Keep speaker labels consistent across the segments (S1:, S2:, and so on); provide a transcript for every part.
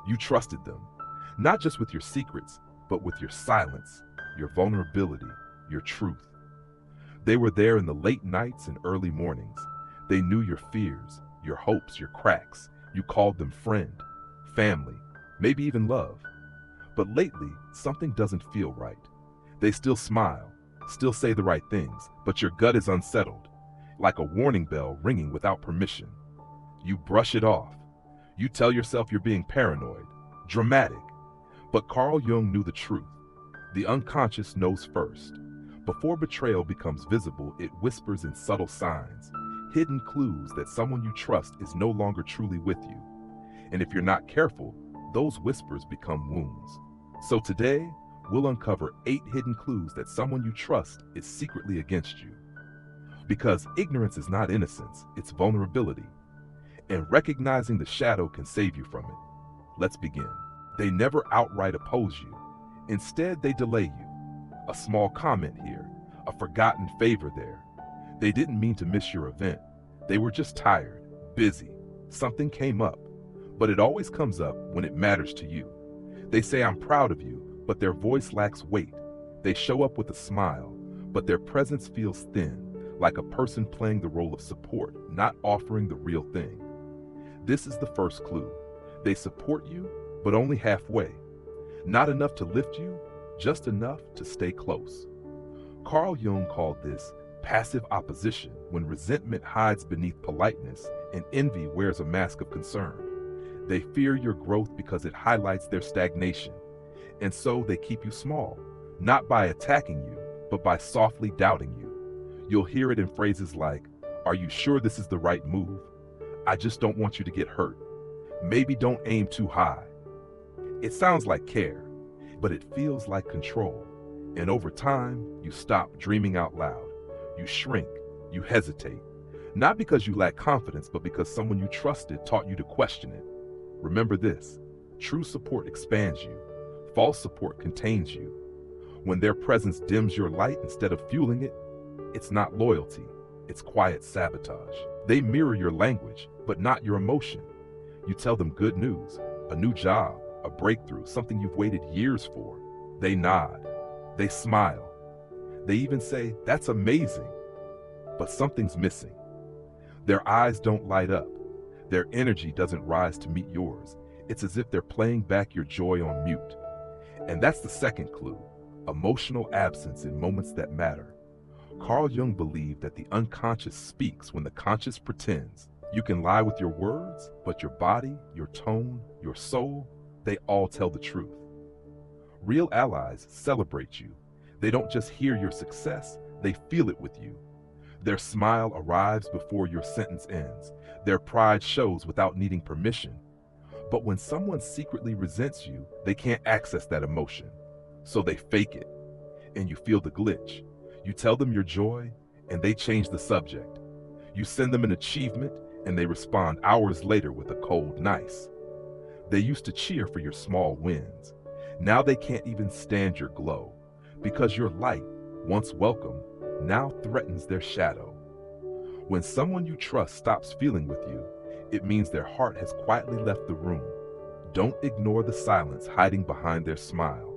S1: You trusted them, not just with your secrets, but with your silence, your vulnerability, your truth. They were there in the late nights and early mornings. They knew your fears, your hopes, your cracks. You called them friend, family, maybe even love. But lately, something doesn't feel right. They still smile, still say the right things, but your gut is unsettled, like a warning bell ringing without permission. You brush it off. You tell yourself you're being paranoid, dramatic. But Carl Jung knew the truth. The unconscious knows first. Before betrayal becomes visible, it whispers in subtle signs, hidden clues that someone you trust is no longer truly with you. And if you're not careful, those whispers become wounds. So today, we'll uncover 8 hidden clues that someone you trust is secretly against you. Because ignorance is not innocence, it's vulnerability. And recognizing the shadow can save you from it. Let's begin. They never outright oppose you. Instead, they delay you. A small comment here, a forgotten favor there. They didn't mean to miss your event. They were just tired, busy. Something came up, but it always comes up when it matters to you. They say, "I'm proud of you," but their voice lacks weight. They show up with a smile, but their presence feels thin, like a person playing the role of support, not offering the real thing. This is the first clue. They support you, but only halfway. Not enough to lift you, just enough to stay close. Carl Jung called this passive opposition, when resentment hides beneath politeness and envy wears a mask of concern. They fear your growth because it highlights their stagnation, and so they keep you small, not by attacking you, but by softly doubting you. You'll hear it in phrases like, "Are you sure this is the right move? I just don't want you to get hurt. Maybe don't aim too high." It sounds like care, but it feels like control. And over time, you stop dreaming out loud. You shrink, you hesitate. Not because you lack confidence, but because someone you trusted taught you to question it. Remember this, true support expands you. False support contains you. When their presence dims your light instead of fueling it, it's not loyalty, it's quiet sabotage. They mirror your language, but not your emotion. You tell them good news, a new job, a breakthrough, something you've waited years for. They nod, they smile. They even say, "That's amazing." But something's missing. Their eyes don't light up. Their energy doesn't rise to meet yours. It's as if they're playing back your joy on mute. And that's the second clue, emotional absence in moments that matter. Carl Jung believed that the unconscious speaks when the conscious pretends. You can lie with your words, but your body, your tone, your soul, they all tell the truth. Real allies celebrate you. They don't just hear your success, they feel it with you. Their smile arrives before your sentence ends. Their pride shows without needing permission. But when someone secretly resents you, they can't access that emotion. So they fake it. And you feel the glitch. You tell them your joy, and they change the subject. You send them an achievement, and they respond hours later with a cold "nice." They used to cheer for your small wins. Now they can't even stand your glow, because your light, once welcome, now threatens their shadow. When someone you trust stops feeling with you, it means their heart has quietly left the room. Don't ignore the silence hiding behind their smile.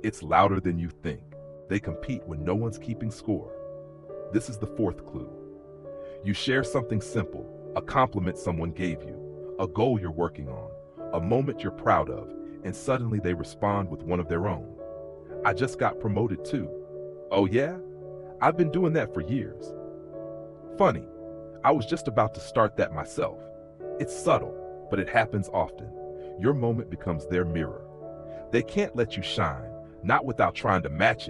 S1: It's louder than you think. They compete when no one's keeping score. This is the fourth clue. You share something simple, a compliment someone gave you, a goal you're working on, a moment you're proud of, and suddenly they respond with one of their own. "I just got promoted too." "Oh yeah? I've been doing that for years." "Funny, I was just about to start that myself." It's subtle, but it happens often. Your moment becomes their mirror. They can't let you shine, not without trying to match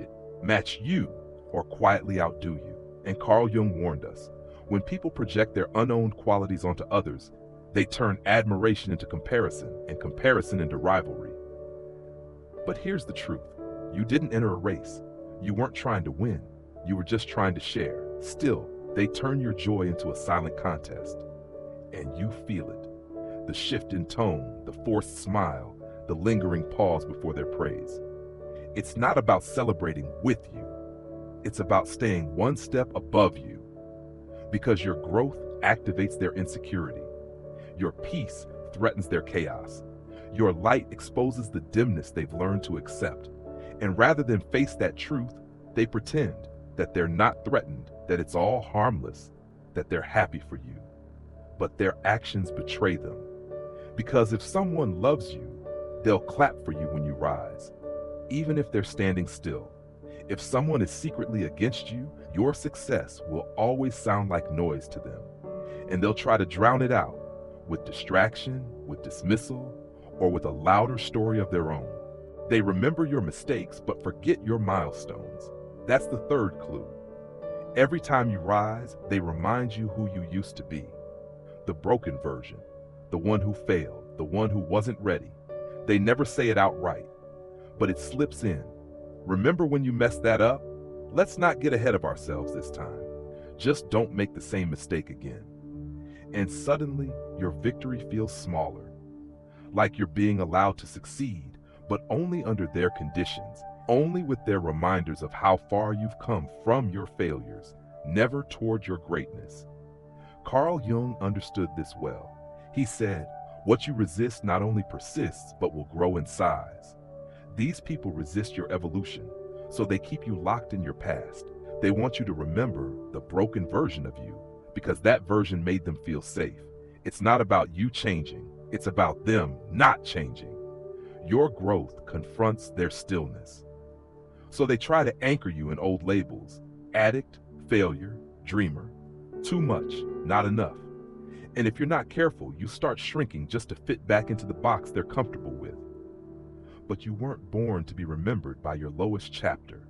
S1: you, or quietly outdo you. And Carl Jung warned us, when people project their unowned qualities onto others, they turn admiration into comparison, and comparison into rivalry. But here's the truth. You didn't enter a race. You weren't trying to win. You were just trying to share. Still, they turn your joy into a silent contest. And you feel it. The shift in tone, the forced smile, the lingering pause before their praise. It's not about celebrating with you. It's about staying one step above you. Because your growth activates their insecurity. Your peace threatens their chaos. Your light exposes the dimness they've learned to accept. And rather than face that truth, they pretend that they're not threatened, that it's all harmless, that they're happy for you. But their actions betray them. Because if someone loves you, they'll clap for you when you rise, even if they're standing still. If someone is secretly against you, your success will always sound like noise to them. And they'll try to drown it out with distraction, with dismissal, or with a louder story of their own. They remember your mistakes but forget your milestones. That's the third clue. Every time you rise, they remind you who you used to be. The broken version, the one who failed, the one who wasn't ready. They never say it outright, but it slips in. Remember when you messed that up? Let's not get ahead of ourselves this time. Just don't make the same mistake again. And suddenly, your victory feels smaller. Like you're being allowed to succeed, but only under their conditions, only with their reminders of how far you've come from your failures, never toward your greatness. Carl Jung understood this well. He said, "What you resist not only persists, but will grow in size." These people resist your evolution, so they keep you locked in your past. They want you to remember the broken version of you, because that version made them feel safe. It's not about you changing, it's about them not changing. Your growth confronts their stillness. So they try to anchor you in old labels: addict, failure, dreamer. Too much, not enough. And if you're not careful, you start shrinking just to fit back into the box they're comfortable with. But you weren't born to be remembered by your lowest chapter.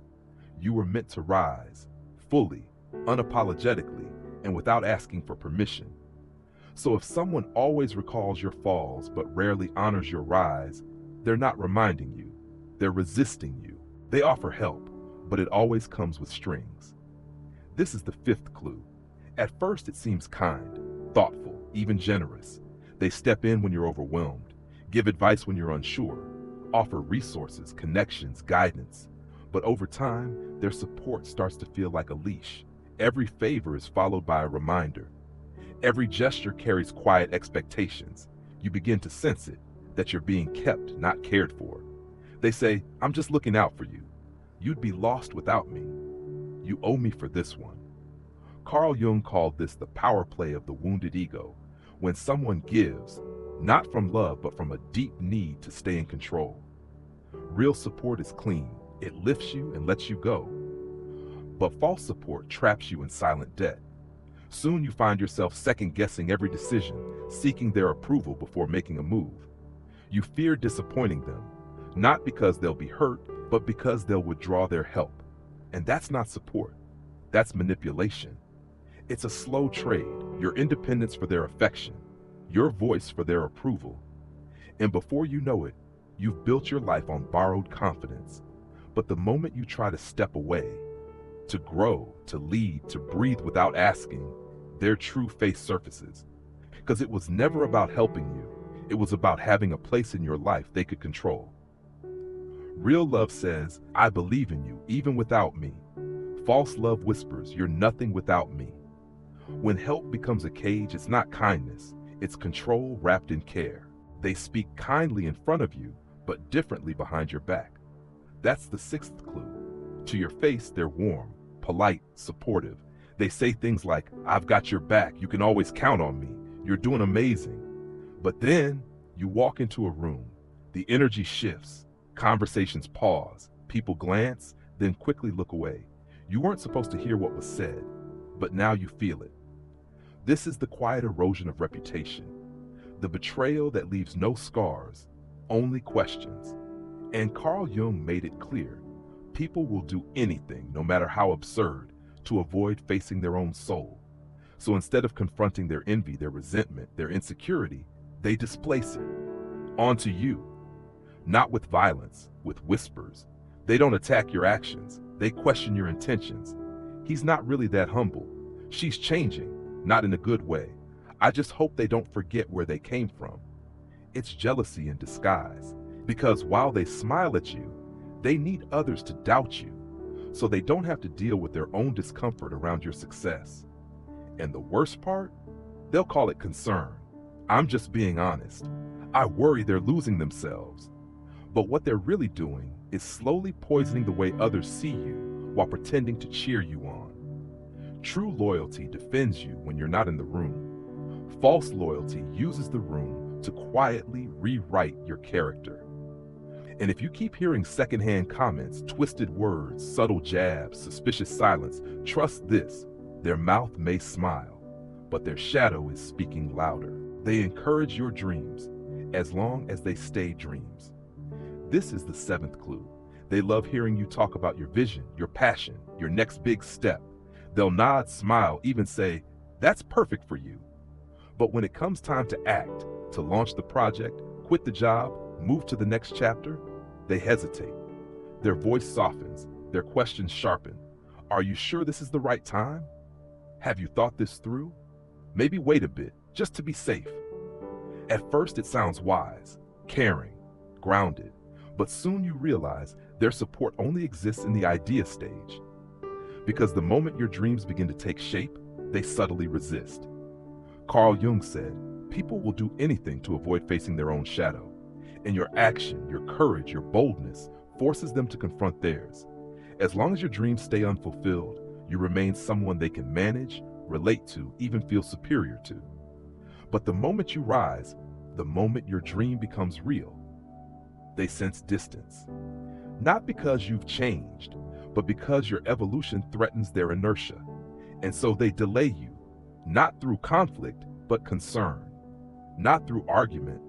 S1: You were meant to rise, fully, unapologetically, and without asking for permission. So if someone always recalls your falls but rarely honors your rise, they're not reminding you, they're resisting you. They offer help, but it always comes with strings. This is the fifth clue. At first it seems kind, thoughtful, even generous. They step in when you're overwhelmed, give advice when you're unsure, offer resources, connections, guidance. But over time, their support starts to feel like a leash. Every favor is followed by a reminder. Every gesture carries quiet expectations. You begin to sense it, that you're being kept, not cared for. They say, "I'm just looking out for you. You'd be lost without me. You owe me for this one." Carl Jung called this the power play of the wounded ego, when someone gives, not from love, but from a deep need to stay in control. Real support is clean. It lifts you and lets you go. But false support traps you in silent debt. Soon you find yourself second-guessing every decision, seeking their approval before making a move. You fear disappointing them, not because they'll be hurt, but because they'll withdraw their help. And that's not support. That's manipulation. It's a slow trade, your independence for their affection, your voice for their approval. And before you know it, you've built your life on borrowed confidence. But the moment you try to step away, to grow, to lead, to breathe without asking, their true face surfaces. Because it was never about helping you. It was about having a place in your life they could control. Real love says, "I believe in you, even without me." False love whispers, "You're nothing without me." When help becomes a cage, it's not kindness. It's control wrapped in care. They speak kindly in front of you, but differently behind your back. That's the sixth clue. To your face, they're warm, polite, supportive. They say things like, "I've got your back, you can always count on me, you're doing amazing." But then, you walk into a room, the energy shifts, conversations pause, people glance, then quickly look away. You weren't supposed to hear what was said, but now you feel it. This is the quiet erosion of reputation, the betrayal that leaves no scars, only questions. And Carl Jung made it clear, people will do anything, no matter how absurd, to avoid facing their own soul. So instead of confronting their envy, their resentment, their insecurity, they displace it onto you. Not with violence, with whispers. They don't attack your actions, they question your intentions. "He's not really that humble. She's changing, not in a good way. I just hope they don't forget where they came from." It's jealousy in disguise, because while they smile at you, they need others to doubt you, so they don't have to deal with their own discomfort around your success. And the worst part? They'll call it concern. "I'm just being honest. I worry they're losing themselves. But what they're really doing is slowly poisoning the way others see you while pretending to cheer you on. True loyalty defends you when you're not in the room. False loyalty uses the room to quietly rewrite your character. And if you keep hearing secondhand comments, twisted words, subtle jabs, suspicious silence, trust this: their mouth may smile, but their shadow is speaking louder. They encourage your dreams as long as they stay dreams. This is the seventh clue. They love hearing you talk about your vision, your passion, your next big step. They'll nod, smile, even say, "That's perfect for you." But when it comes time to act, to launch the project, quit the job, move to the next chapter, they hesitate. Their voice softens, their questions sharpen. Are you sure this is the right time? Have you thought this through? Maybe wait a bit, just to be safe. At first it sounds wise, caring, grounded, but soon you realize their support only exists in the idea stage. Because the moment your dreams begin to take shape, they subtly resist. Carl Jung said, people will do anything to avoid facing their own shadow. And your action, your courage, your boldness forces them to confront theirs. As long as your dreams stay unfulfilled, you remain someone they can manage, relate to, even feel superior to. But the moment you rise, the moment your dream becomes real, they sense distance. Not because you've changed, but because your evolution threatens their inertia. And so they delay you, not through conflict, but concern. Not through argument,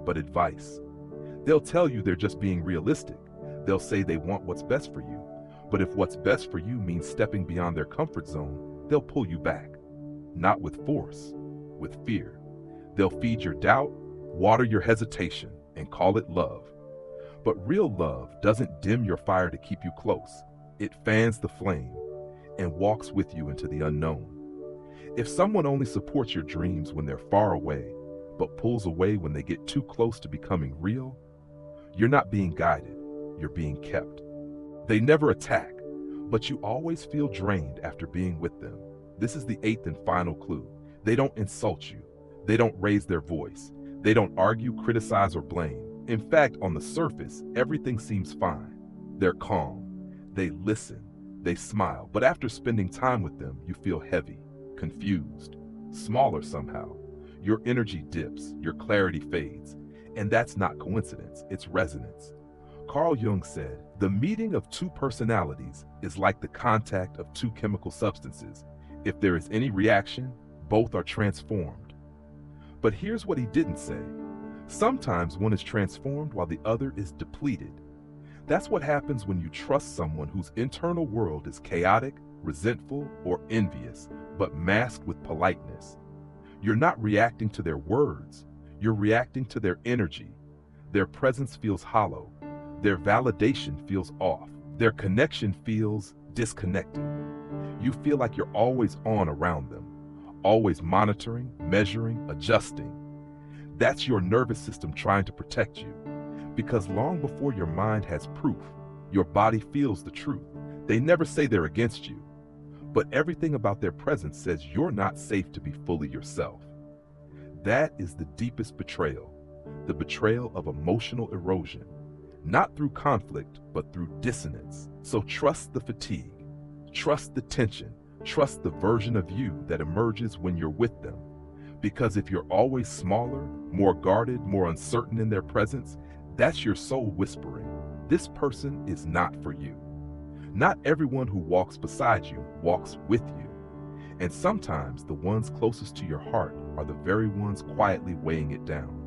S1: but advice. They'll tell you they're just being realistic. They'll say they want what's best for you. But if what's best for you means stepping beyond their comfort zone, they'll pull you back. Not with force, with fear. They'll feed your doubt, water your hesitation, and call it love. But real love doesn't dim your fire to keep you close. It fans the flame and walks with you into the unknown. If someone only supports your dreams when they're far away, but pulls away when they get too close to becoming real, you're not being guided, you're being kept. They never attack, but you always feel drained after being with them. This is the eighth and final clue. They don't insult you. They don't raise their voice. They don't argue, criticize, or blame. In fact, on the surface, everything seems fine. They're calm. They listen. They smile. But after spending time with them, you feel heavy, confused, smaller somehow. Your energy dips, your clarity fades. And that's not coincidence, it's resonance. Carl Jung said, the meeting of two personalities is like the contact of two chemical substances. If there is any reaction, both are transformed. But here's what he didn't say. Sometimes one is transformed while the other is depleted. That's what happens when you trust someone whose internal world is chaotic, resentful, or envious, but masked with politeness. You're not reacting to their words, you're reacting to their energy. Their presence feels hollow. Their validation feels off. Their connection feels disconnected. You feel like you're always on around them, always monitoring, measuring, adjusting. That's your nervous system trying to protect you. Because long before your mind has proof, your body feels the truth. They never say they're against you, but everything about their presence says you're not safe to be fully yourself. That is the deepest betrayal, the betrayal of emotional erosion, not through conflict, but through dissonance. So trust the fatigue, trust the tension, trust the version of you that emerges when you're with them. Because if you're always smaller, more guarded, more uncertain in their presence, that's your soul whispering, this person is not for you. Not everyone who walks beside you walks with you. And sometimes the ones closest to your heart are the very ones quietly weighing it down.